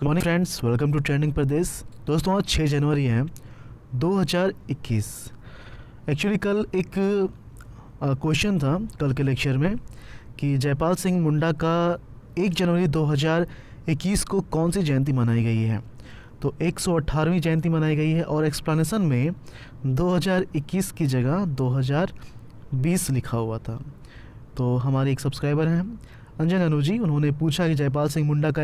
Good morning friends, welcome to trending Pradesh. दोस्तों आज 6 जनवरी है 2021। एक्चुअली कल एक क्वेश्चन था कल के लेक्चर में कि जयपाल सिंह मुंडा का 1 जनवरी 2021 को कौन सी जयंती मनाई गई है। तो 118वीं जयंती मनाई गई है और एक्सप्लेनेशन में 2021 की जगह 2020 लिखा हुआ था। तो हमारे एक सब्सक्राइबर हैं अंजन अनु जी, उन्होंने पूछा कि जयपाल सिंह मुंडा का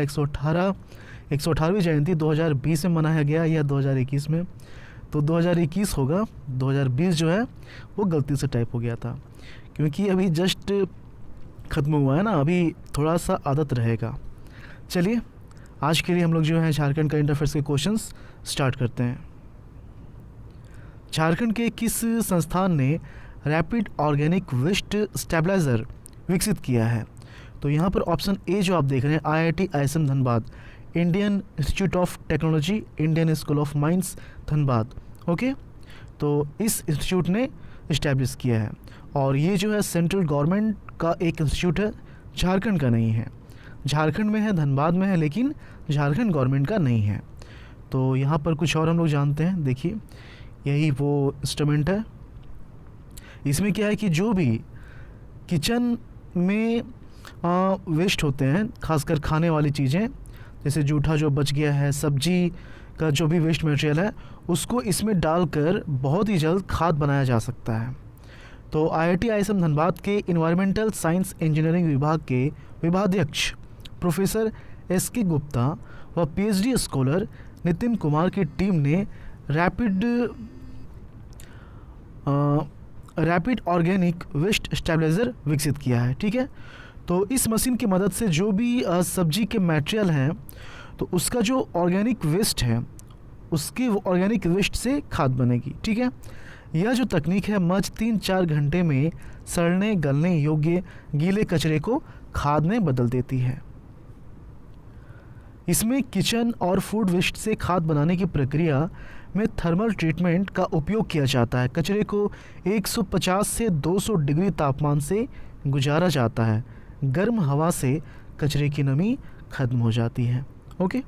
118वीं जयंती 2020 में मनाया गया या 2021 में। तो 2021 होगा, 2020 जो है वो गलती से टाइप हो गया था क्योंकि अभी जस्ट ख़त्म हुआ है ना, अभी थोड़ा सा आदत रहेगा। चलिए आज के लिए हम लोग जो है झारखंड करंट अफेयर्स के क्वेश्चंस स्टार्ट करते हैं। झारखंड के किस संस्थान ने रैपिड ऑर्गेनिक वेस्ट स्टेबलाइजर विकसित किया है। तो यहाँ पर ऑप्शन ए जो आप देख रहे हैं IIT ISM Dhanbad, Indian institute of technology, Indian school of mines Dhanbad. Okay, तो इस इंस्टीट्यूट ने इस्टेब्लिश किया है और ये जो है सेंट्रल गवर्नमेंट का एक इंस्टीट्यूट है, झारखंड का नहीं है। झारखंड में है, धनबाद में है, लेकिन झारखंड गवर्नमेंट का नहीं है। तो यहाँ पर कुछ और हम लोग जानते हैं। देखिए यही वो इंस्ट्रूमेंट है। इसमें क्या है कि जो भी किचन में वेस्ट होते हैं, खासकर खाने वाली चीज़ें, जैसे जूठा जो बच गया है, सब्जी का जो भी वेस्ट मटेरियल है, उसको इसमें डालकर बहुत ही जल्द खाद बनाया जा सकता है। तो IIT ISM धनबाद के इन्वायरमेंटल साइंस इंजीनियरिंग विभाग के विभागाध्यक्ष प्रोफेसर SK गुप्ता व PhD स्कॉलर नितिन कुमार की टीम ने रैपिड ऑर्गेनिक वेस्ट स्टेबलाइजर विकसित किया है। ठीक है, तो इस मशीन की मदद से जो भी सब्जी के मटेरियल हैं, तो उसका जो ऑर्गेनिक वेस्ट है, उसके ऑर्गेनिक वेस्ट से खाद बनेगी। ठीक है, यह जो तकनीक है महज 3-4 घंटे में सड़ने गलने योग्य गीले कचरे को खाद में बदल देती है। इसमें किचन और फूड वेस्ट से खाद बनाने की प्रक्रिया में थर्मल ट्रीटमेंट का उपयोग किया जाता है। कचरे को 150 से 200 डिग्री तापमान से गुजारा जाता है। गर्म हवा से कचरे की नमी खत्म हो जाती है। ओके,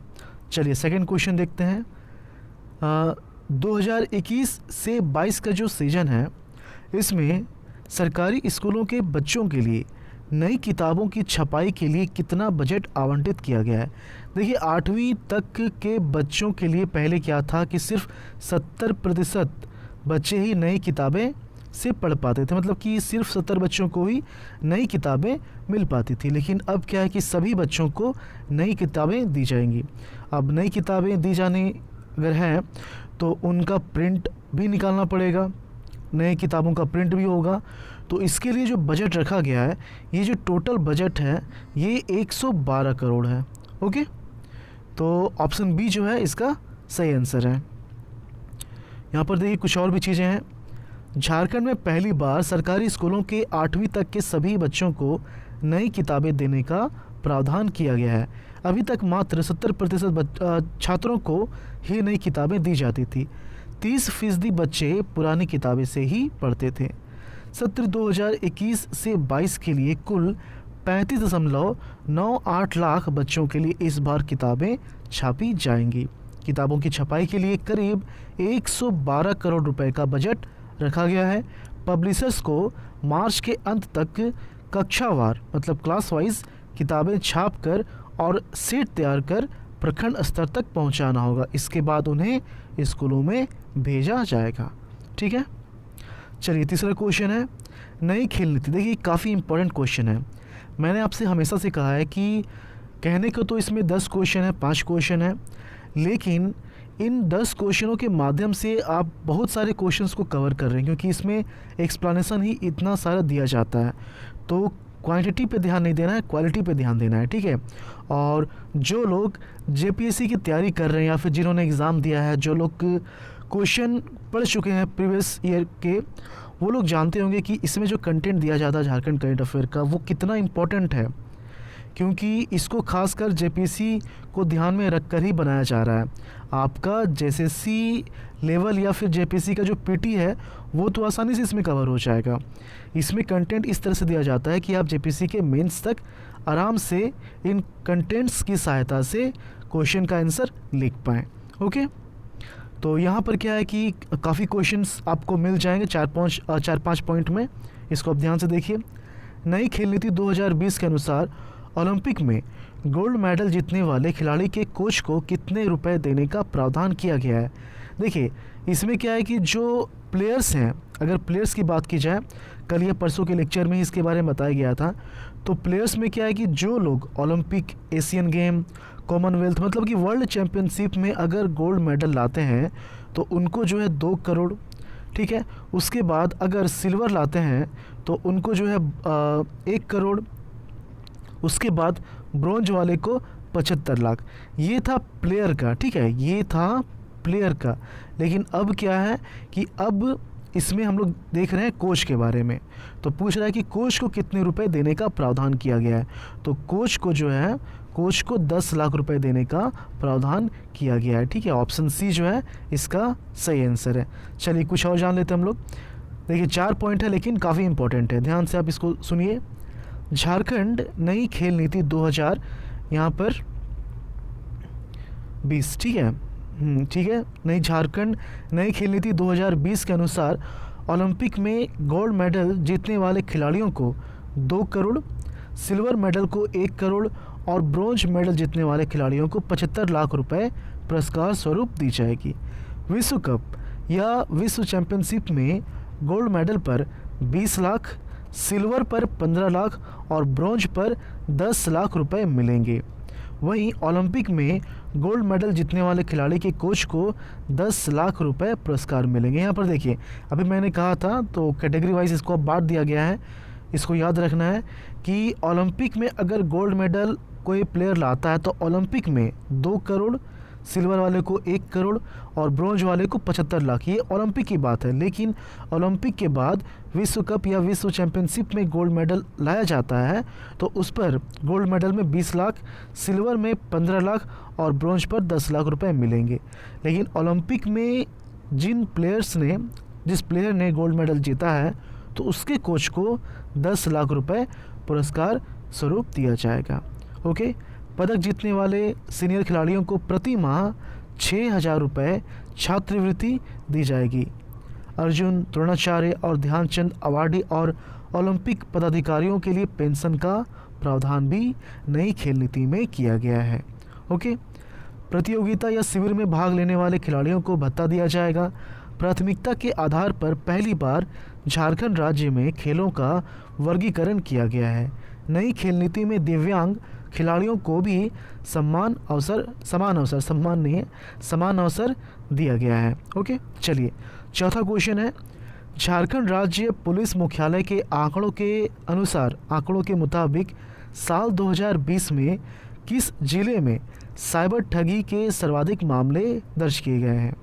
चलिए सेकंड क्वेश्चन देखते हैं। 2021 से 22 का जो सीजन है, इसमें सरकारी स्कूलों के बच्चों के लिए नई किताबों की छपाई के लिए कितना बजट आवंटित किया गया है। देखिए 8वीं तक के बच्चों के लिए पहले क्या था कि सिर्फ 70% बच्चे ही नई किताबें से पढ़ पाते थे, मतलब कि सिर्फ 70 बच्चों को ही नई किताबें मिल पाती थी। लेकिन अब क्या है कि सभी बच्चों को नई किताबें दी जाएंगी। अब नई किताबें दी जाने अगर हैं तो उनका प्रिंट भी निकालना पड़ेगा, नई किताबों का प्रिंट भी होगा। तो इसके लिए जो बजट रखा गया है, ये जो टोटल बजट है ये 112 करोड़ है। ओके, तो ऑप्शन बी जो है इसका सही आंसर है। यहाँ पर देखिए कुछ और भी चीज़ें हैं। झारखंड में पहली बार सरकारी स्कूलों के 8वीं तक के सभी बच्चों को नई किताबें देने का प्रावधान किया गया है। अभी तक मात्र 70% छात्रों को ही नई किताबें दी जाती थी। 30% बच्चे पुरानी किताबें से ही पढ़ते थे। सत्र 2021 से 22 के लिए कुल 35.98 लाख बच्चों के लिए इस बार किताबें छापी जाएंगी। किताबों की छपाई के लिए करीब 112 करोड़ रुपए का बजट रखा गया है। पब्लिशर्स को मार्च के अंत तक कक्षावार मतलब क्लास वाइज किताबें छापकर और सेट तैयार कर प्रखंड स्तर तक पहुंचाना होगा। इसके बाद उन्हें स्कूलों में भेजा जाएगा। ठीक है, चलिए तीसरा क्वेश्चन है नई खेल नीति। देखिए काफ़ी इंपॉर्टेंट क्वेश्चन है। मैंने आपसे हमेशा से कहा है कि कहने को तो इसमें 10 क्वेश्चन है, 5 क्वेश्चन है, लेकिन इन 10 क्वेश्चनों के माध्यम से आप बहुत सारे क्वेश्चंस को कवर कर रहे हैं, क्योंकि इसमें एक्सप्लेनेशन ही इतना सारा दिया जाता है। तो क्वांटिटी पे ध्यान नहीं देना है, क्वालिटी पे ध्यान देना है। ठीक है, और जो लोग JPSC की तैयारी कर रहे हैं या फिर जिन्होंने एग्ज़ाम दिया है, जो लोग क्वेश्चन पढ़ चुके हैं प्रीवियस ईयर के, वो लोग जानते होंगे कि इसमें जो कंटेंट दिया जाता है झारखंड करंट अफेयर का, वो कितना इम्पोर्टेंट है, क्योंकि इसको खासकर JPSC को ध्यान में रख कर ही बनाया जा रहा है। आपका JSSC लेवल या फिर JPSC का जो PT है वो तो आसानी से इसमें कवर हो जाएगा। इसमें कंटेंट इस तरह से दिया जाता है कि आप JPSC के मेंस तक आराम से इन कंटेंट्स की सहायता से क्वेश्चन का आंसर लिख पाएँ। ओके, तो यहाँ पर क्या है कि काफ़ी क्वेश्चंस आपको मिल जाएंगे 4-5 पॉइंट में, इसको आप ध्यान से देखिए। नई खेल नीति 2020 के अनुसार ओलंपिक में गोल्ड मेडल जीतने वाले खिलाड़ी के कोच को कितने रुपए देने का प्रावधान किया गया है। देखिए, इसमें क्या है कि जो प्लेयर्स हैं, अगर प्लेयर्स की बात की जाए, कल या परसों के लेक्चर में ही इसके बारे में बताया गया था, तो प्लेयर्स में क्या है कि जो लोग ओलंपिक, एशियन गेम, कॉमनवेल्थ मतलब कि वर्ल्ड चैम्पियनशिप में अगर गोल्ड मेडल लाते हैं तो उनको जो है 2 करोड़, ठीक है। उसके बाद अगर सिल्वर लाते हैं तो उनको जो है 1 करोड़। उसके बाद ब्रॉन्ज वाले को 75 लाख। ये था प्लेयर का, ठीक है, ये था प्लेयर का। लेकिन अब क्या है कि अब इसमें हम लोग देख रहे हैं कोच के बारे में। तो पूछ रहा है कि कोच को कितने रुपए देने का प्रावधान किया गया है। तो कोच को जो है, कोच को 10 लाख रुपए देने का प्रावधान किया गया है, ठीक है। ऑप्शन सी जो है इसका सही आंसर है। चलिए कुछ और जान लेते हैं हम लोग। देखिए 4 पॉइंट है लेकिन काफ़ी इंपॉर्टेंट है, ध्यान से आप इसको सुनिए। झारखंड नई खेल नीति 2000 यहाँ पर 20, ठीक है, ठीक है। नई झारखंड नई खेल नीति 2020 के अनुसार ओलंपिक में गोल्ड मेडल जीतने वाले खिलाड़ियों को 2 करोड़, सिल्वर मेडल को 1 करोड़ और ब्रॉन्ज मेडल जीतने वाले खिलाड़ियों को 75 लाख रुपए पुरस्कार स्वरूप दी जाएगी। विश्व कप या विश्व चैंपियनशिप में गोल्ड मेडल पर 20 लाख, सिल्वर पर 15 लाख और ब्रॉन्ज पर 10 लाख रुपए मिलेंगे। वहीं ओलंपिक में गोल्ड मेडल जीतने वाले खिलाड़ी के कोच को 10 लाख रुपए पुरस्कार मिलेंगे। यहाँ पर देखिए, अभी मैंने कहा था तो कैटेगरी वाइज इसको अब बांट दिया गया है। इसको याद रखना है कि ओलंपिक में अगर गोल्ड मेडल कोई प्लेयर लाता है तो ओलंपिक में 2 करोड़, सिल्वर वाले को 1 करोड़ और ब्रॉन्ज वाले को 75 लाख। ये ओलंपिक की बात है। लेकिन ओलंपिक के बाद विश्व कप या विश्व चैंपियनशिप में गोल्ड मेडल लाया जाता है तो उस पर गोल्ड मेडल में 20 लाख, सिल्वर में 15 लाख और ब्रॉन्ज पर 10 लाख रुपए मिलेंगे। लेकिन ओलंपिक में जिस प्लेयर ने गोल्ड मेडल जीता है तो उसके कोच को 10 लाख रुपए पुरस्कार स्वरूप दिया जाएगा। ओके, पदक जीतने वाले सीनियर खिलाड़ियों को प्रति माह 6,000 रुपये छात्रवृत्ति दी जाएगी। अर्जुन, द्रोणाचार्य और ध्यानचंद अवार्डी और ओलंपिक पदाधिकारियों के लिए पेंशन का प्रावधान भी नई खेल नीति में किया गया है। ओके, प्रतियोगिता या शिविर में भाग लेने वाले खिलाड़ियों को भत्ता दिया जाएगा। प्राथमिकता के आधार पर पहली बार झारखंड राज्य में खेलों का वर्गीकरण किया गया है। नई खेल नीति में दिव्यांग खिलाड़ियों को भी समान अवसर दिया गया है। ओके, चलिए चौथा क्वेश्चन है, झारखंड राज्य पुलिस मुख्यालय के आंकड़ों के मुताबिक साल 2020 में किस जिले में साइबर ठगी के सर्वाधिक मामले दर्ज किए गए हैं।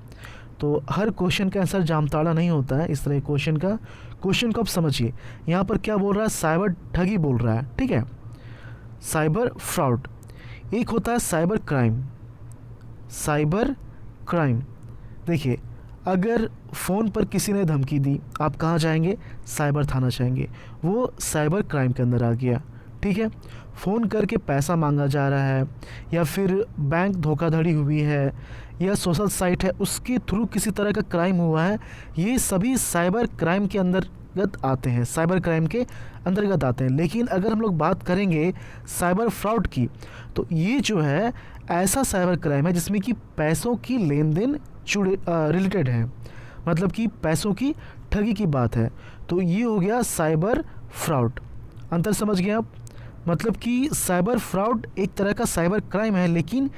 तो हर क्वेश्चन का आंसर जामताड़ा नहीं होता है। इस तरह क्वेश्चन को आप समझिए। यहाँ पर क्या बोल रहा है, साइबर ठगी बोल रहा है, ठीक है, साइबर फ्रॉड। एक होता है साइबर क्राइम। देखिए, अगर फ़ोन पर किसी ने धमकी दी, आप कहाँ जाएंगे, साइबर थाना जाएंगे, वो साइबर क्राइम के अंदर आ गया, ठीक है। फ़ोन करके पैसा मांगा जा रहा है या फिर बैंक धोखाधड़ी हुई है या सोशल साइट है उसके थ्रू किसी तरह का क्राइम हुआ है, ये सभी साइबर क्राइम के अंतर्गत आते हैं, साइबर क्राइम के अंतर्गत आते हैं। लेकिन अगर हम लोग बात करेंगे साइबर फ्रॉड की, तो ये जो है ऐसा साइबर क्राइम है जिसमें कि पैसों की लेन देन रिलेटेड है, मतलब कि पैसों की ठगी की बात है। तो ये हो गया साइबर फ्रॉड। अंतर समझ गए आप? मतलब कि साइबर फ्रॉड एक तरह का साइबर क्राइम है लेकिन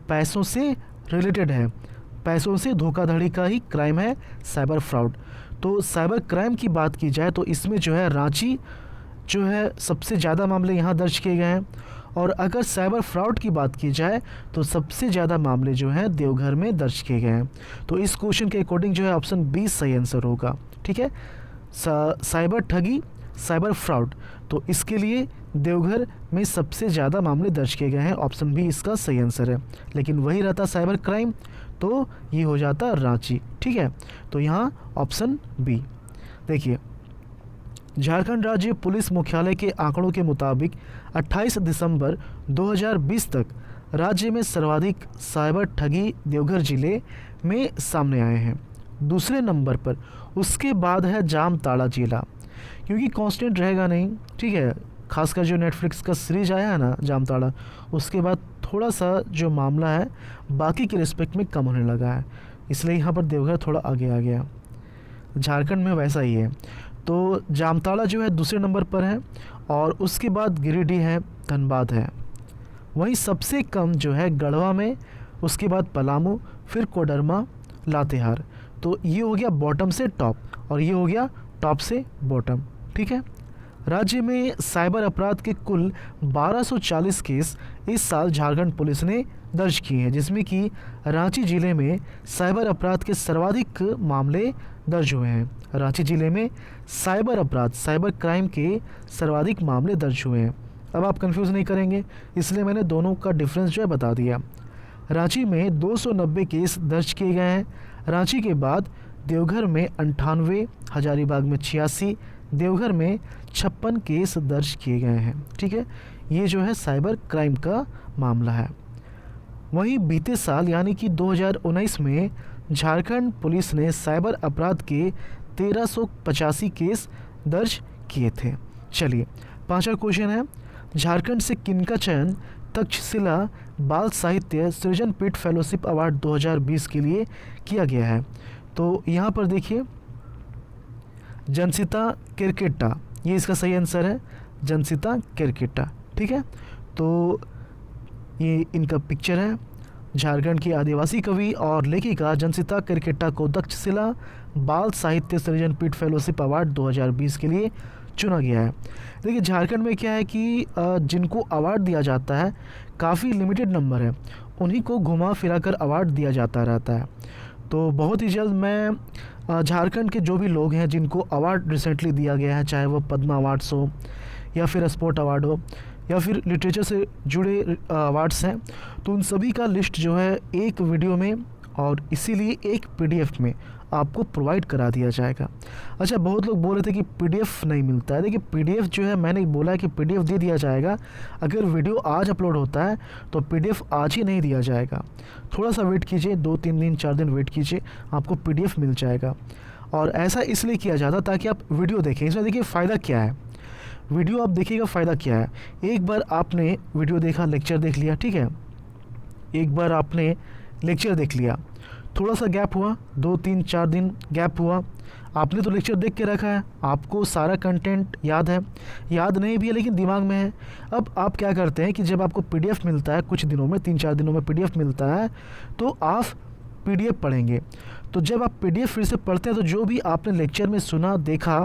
पैसों से रिलेटेड है, पैसों से धोखाधड़ी का ही क्राइम है साइबर फ्रॉड। तो साइबर क्राइम की बात की जाए तो इसमें जो है रांची जो है सबसे ज़्यादा मामले यहाँ दर्ज किए गए हैं। और अगर साइबर फ्रॉड की बात की जाए तो सबसे ज़्यादा मामले जो हैं देवघर में दर्ज किए गए हैं। तो इस क्वेश्चन के अकॉर्डिंग जो है ऑप्शन बी सही आंसर होगा, ठीक है। साइबर ठगी, साइबर फ्रॉड, तो इसके लिए देवघर में सबसे ज़्यादा मामले दर्ज किए गए हैं, ऑप्शन बी इसका सही आंसर है। लेकिन वही रहता साइबर क्राइम तो ये हो जाता रांची, ठीक है। तो यहाँ ऑप्शन बी। देखिए, झारखंड राज्य पुलिस मुख्यालय के आंकड़ों के मुताबिक 28 दिसंबर 2020 तक राज्य में सर्वाधिक साइबर ठगी देवघर जिले में सामने आए हैं। दूसरे नंबर पर उसके बाद है जामताड़ा जिला, क्योंकि कांस्टेंट रहेगा नहीं, ठीक है। खासकर जो नेटफ्लिक्स का सीरीज आया है ना जामताड़ा, उसके बाद थोड़ा सा जो मामला है बाकी के रिस्पेक्ट में कम होने लगा है, इसलिए यहाँ पर देवघर थोड़ा आगे आ गया। झारखंड में वैसा ही है। तो जामताड़ा जो है दूसरे नंबर पर है, और उसके बाद गिरिडीह है, धनबाद है। वहीं सबसे कम जो है गढ़वा में, उसके बाद पलामू, फिर कोडरमा, लातेहार। तो ये हो गया बॉटम से टॉप, और ये हो गया टॉप से बॉटम, ठीक है। राज्य में साइबर अपराध के कुल 1240 केस इस साल झारखंड पुलिस ने दर्ज किए हैं, जिसमें कि रांची जिले में साइबर अपराध के सर्वाधिक मामले दर्ज हुए हैं। रांची जिले में साइबर अपराध, साइबर क्राइम के सर्वाधिक मामले दर्ज हुए हैं। अब आप कंफ्यूज नहीं करेंगे, इसलिए मैंने दोनों का डिफरेंस जो है बता दिया। रांची में 290 केस दर्ज किए गए हैं। रांची के बाद देवघर में 98, हजारीबाग में 86, देवघर में 56 केस दर्ज किए गए हैं, ठीक है। ये जो है साइबर क्राइम का मामला है। वहीं बीते साल यानी कि 2019 में झारखंड पुलिस ने साइबर अपराध के 1385 केस दर्ज किए थे। चलिए, पांचवा क्वेश्चन है, झारखंड से किनका चयन तक्षशिला बाल साहित्य सृजन पीठ फेलोशिप अवार्ड 2020 के लिए किया गया है? तो यहाँ पर देखिए, जनसिता किरकेट्टा, ये इसका सही आंसर है, जनसिता किरकेट्टा, ठीक है। तो ये इनका पिक्चर है। झारखंड की आदिवासी कवि और लेखिका जनसिता किरकेट्टा को तक्षशिला बाल साहित्य सृजन पीठ फेलोशिप अवार्ड 2020 के लिए चुना गया है। देखिए, झारखंड में क्या है कि जिनको अवार्ड दिया जाता है काफ़ी लिमिटेड नंबर है, उन्हीं को घुमा फिरा कर अवार्ड दिया जाता रहता है। तो बहुत ही जल्द मैं झारखंड के जो भी लोग हैं जिनको अवार्ड रिसेंटली दिया गया है, चाहे वो पद्मा अवार्ड्स हो या फिर स्पोर्ट अवार्ड हो या फिर लिटरेचर से जुड़े अवार्ड्स हैं, तो उन सभी का लिस्ट जो है एक वीडियो में और इसीलिए एक पीडीएफ में आपको प्रोवाइड करा दिया जाएगा। अच्छा, बहुत लोग बोल रहे थे कि पीडीएफ नहीं मिलता है। देखिए, पीडीएफ जो है, मैंने बोला है कि पीडीएफ दे दिया जाएगा। अगर वीडियो आज अपलोड होता है तो पीडीएफ आज ही नहीं दिया जाएगा, थोड़ा सा वेट कीजिए, 2-3 दिन 4 दिन वेट कीजिए, आपको पीडीएफ मिल जाएगा। और ऐसा इसलिए किया जाता ताकि आप वीडियो देखें। इसमें देखिए फ़ायदा क्या है, वीडियो आप देखिएगा, फ़ायदा क्या है। एक बार आपने वीडियो देखा, लेक्चर देख लिया, ठीक है, एक बार आपने लेक्चर देख लिया, थोड़ा सा गैप हुआ, 2-3-4 दिन गैप हुआ, आपने तो लेक्चर देख के रखा है, आपको सारा कंटेंट याद है, याद नहीं भी है लेकिन दिमाग में है। अब आप क्या करते हैं कि जब आपको पीडीएफ मिलता है कुछ दिनों में, 3-4 दिनों में पीडीएफ मिलता है, तो आप पीडीएफ पढ़ेंगे। तो जब आप पीडीएफ फिर से पढ़ते हैं तो जो भी आपने लेक्चर में सुना देखा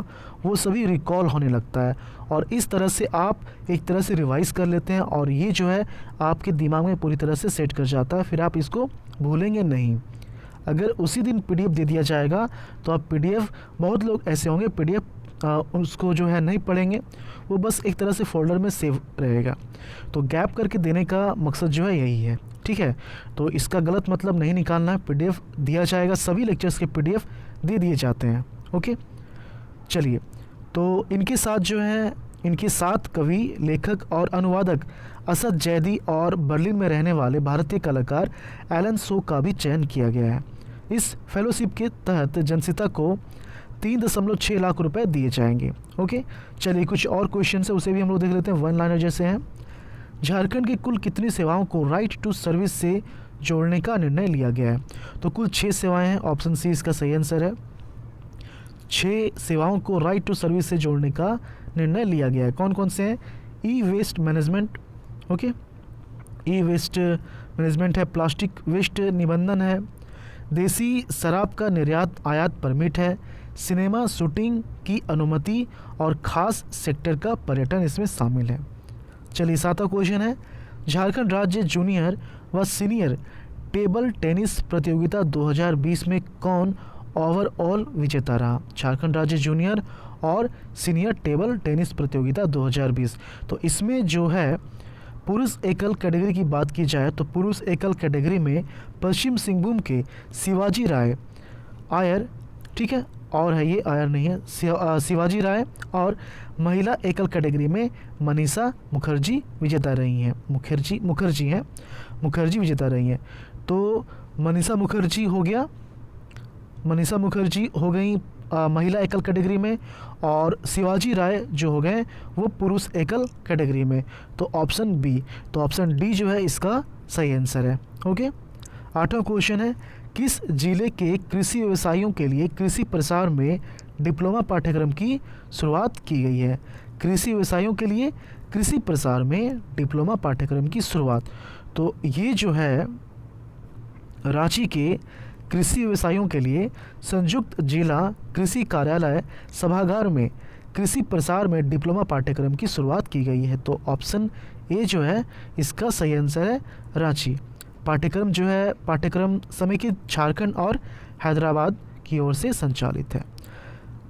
वो सभी रिकॉल होने लगता है, और इस तरह से आप एक तरह से रिवाइज़ कर लेते हैं, और ये जो है आपके दिमाग में पूरी तरह से सेट कर जाता है, फिर आप इसको भूलेंगे नहीं। अगर उसी दिन पीडीएफ दे दिया जाएगा तो आप पीडीएफ, बहुत लोग ऐसे होंगे पीडीएफ उसको जो है नहीं पढ़ेंगे, वो बस एक तरह से फोल्डर में सेव रहेगा। तो गैप करके देने का मकसद जो है यही है, ठीक है। तो इसका गलत मतलब नहीं निकालना है, पीडीएफ दिया जाएगा, सभी लेक्चर्स के पीडीएफ दे दिए जाते हैं, ओके। चलिए, तो इनके साथ जो है, इनके साथ कवि, लेखक और अनुवादक असद जैदी और बर्लिन में रहने वाले भारतीय कलाकार एलन सो का भी चयन किया गया है। इस फेलोशिप के तहत जनसिता को 3.6 लाख रुपए दिए जाएंगे, ओके। चलिए, कुछ और क्वेश्चन है उसे भी हम लोग देख लेते हैं, वन लाइनर जैसे हैं। झारखंड की कुल कितनी सेवाओं को राइट टू सर्विस से जोड़ने का निर्णय लिया गया है? तो कुल 6 सेवाएं हैं, ऑप्शन सी इसका सही आंसर है। 6 सेवाओं को राइट टू सर्विस से जोड़ने का निर्णय लिया गया है। कौन कौन से हैं? ई वेस्ट मैनेजमेंट, ओके, ई वेस्ट मैनेजमेंट है, प्लास्टिक वेस्ट निबंधन है, देसी शराब का निर्यात आयात परमिट है, सिनेमा शूटिंग की अनुमति और ख़ास सेक्टर का पर्यटन इसमें शामिल है। चलिए, 7वां क्वेश्चन है, झारखंड राज्य जूनियर व सीनियर टेबल टेनिस प्रतियोगिता 2020 में कौन ओवरऑल विजेता रहा? झारखंड राज्य जूनियर और सीनियर टेबल टेनिस प्रतियोगिता 2020। तो इसमें जो है पुरुष एकल कैटेगरी की बात की जाए तो पुरुष एकल कैटेगरी में पश्चिम सिंहभूम के शिवाजी राय आयर, ठीक है, और है ये आयर नहीं है, शिवाजी राय। और महिला एकल कैटेगरी में मनीषा मुखर्जी विजेता रही हैं। मुखर्जी विजेता रही हैं। तो मनीषा मुखर्जी हो गया, मनीषा मुखर्जी हो गई महिला एकल कैटेगरी में, और शिवाजी राय जो हो गए वो पुरुष एकल कैटेगरी में। तो ऑप्शन बी, तो ऑप्शन डी जो है इसका सही आंसर है। ओके, 8वां क्वेश्चन है, किस जिले के कृषि व्यवसायियों के लिए कृषि प्रसार में डिप्लोमा पाठ्यक्रम की शुरुआत की गई है? कृषि व्यवसायियों के लिए कृषि प्रसार में डिप्लोमा पाठ्यक्रम की शुरुआत, तो ये जो है रांची के कृषि व्यवसायियों के लिए संयुक्त जिला कृषि कार्यालय सभागार में कृषि प्रसार में डिप्लोमा पाठ्यक्रम की शुरुआत की गई है। तो ऑप्शन ए जो है इसका सही आंसर है रांची। पाठ्यक्रम जो है, पाठ्यक्रम समेकित झारखंड और हैदराबाद की ओर से संचालित है।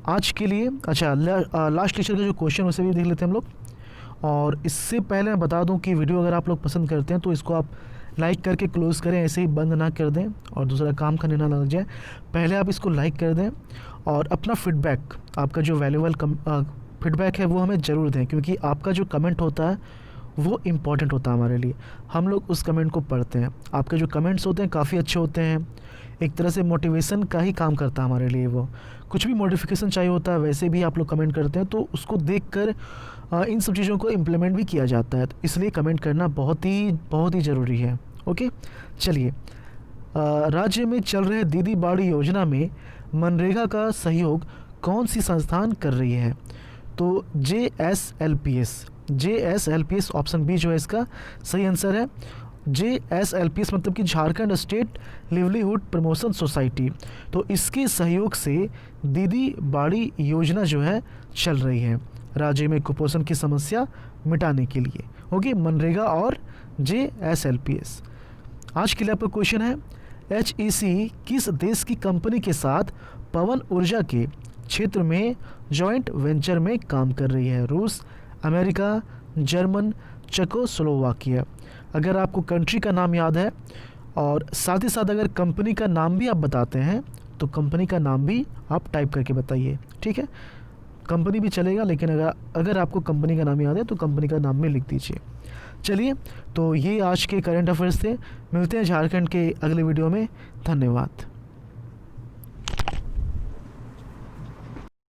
आज के लिए अच्छा लास्ट लेक्चर का जो क्वेश्चन उसे भी देख लेते हैं हम लोग। और इससे पहले मैं बता दूं कि वीडियो अगर आप लोग पसंद करते हैं तो इसको आप लाइक करके क्लोज़ करें, ऐसे ही बंद ना कर दें और दूसरा काम करने ना लग जाए। पहले आप इसको लाइक कर दें और अपना फीडबैक, आपका जो वैल्यूबल फीडबैक है वो हमें ज़रूर दें, क्योंकि आपका जो कमेंट होता है वो इम्पॉर्टेंट होता है हमारे लिए। हम लोग उस कमेंट को पढ़ते हैं। आपके जो कमेंट्स होते हैं काफ़ी अच्छे होते हैं, एक तरह से मोटिवेशन का ही काम करता है हमारे लिए। वो कुछ भी मॉडिफिकेशन चाहिए होता है वैसे भी आप लोग कमेंट करते हैं, तो उसको देखकर इन सब चीज़ों को इम्प्लीमेंट भी किया जाता है। तो इसलिए कमेंट करना बहुत ही ज़रूरी है। ओके, चलिए, राज्य में चल रहे दीदी बाड़ी योजना में मनरेगा का सहयोग कौन सी संस्थान कर रही है? तो JSLPS ऑप्शन बी जो है इसका सही आंसर है। JSLPS मतलब कि Jharkhand state livelihood promotion society. तो इसके सहयोग से दीदी बाड़ी योजना जो है चल रही है राज्य में कुपोषण की समस्या मिटाने के लिए। ओके, मनरेगा और JSLPS। आज के लिए आपका क्वेश्चन है, HEC किस देश की कंपनी के साथ पवन ऊर्जा के क्षेत्र में जॉइंट वेंचर में काम कर रही है? रूस, अमेरिका, जर्मन, चेकोस्लोवाकिया। अगर आपको कंट्री का नाम याद है और साथ ही साथ अगर कंपनी का नाम भी आप बताते हैं तो कंपनी का नाम भी आप टाइप करके बताइए, ठीक है? कंपनी भी चलेगा, लेकिन अगर आपको कंपनी का नाम याद है तो कंपनी का नाम भी लिख दीजिए। चलिए, तो ये आज के करंट अफेयर्स थे। मिलते हैं झारखंड के अगले वीडियो में। धन्यवाद।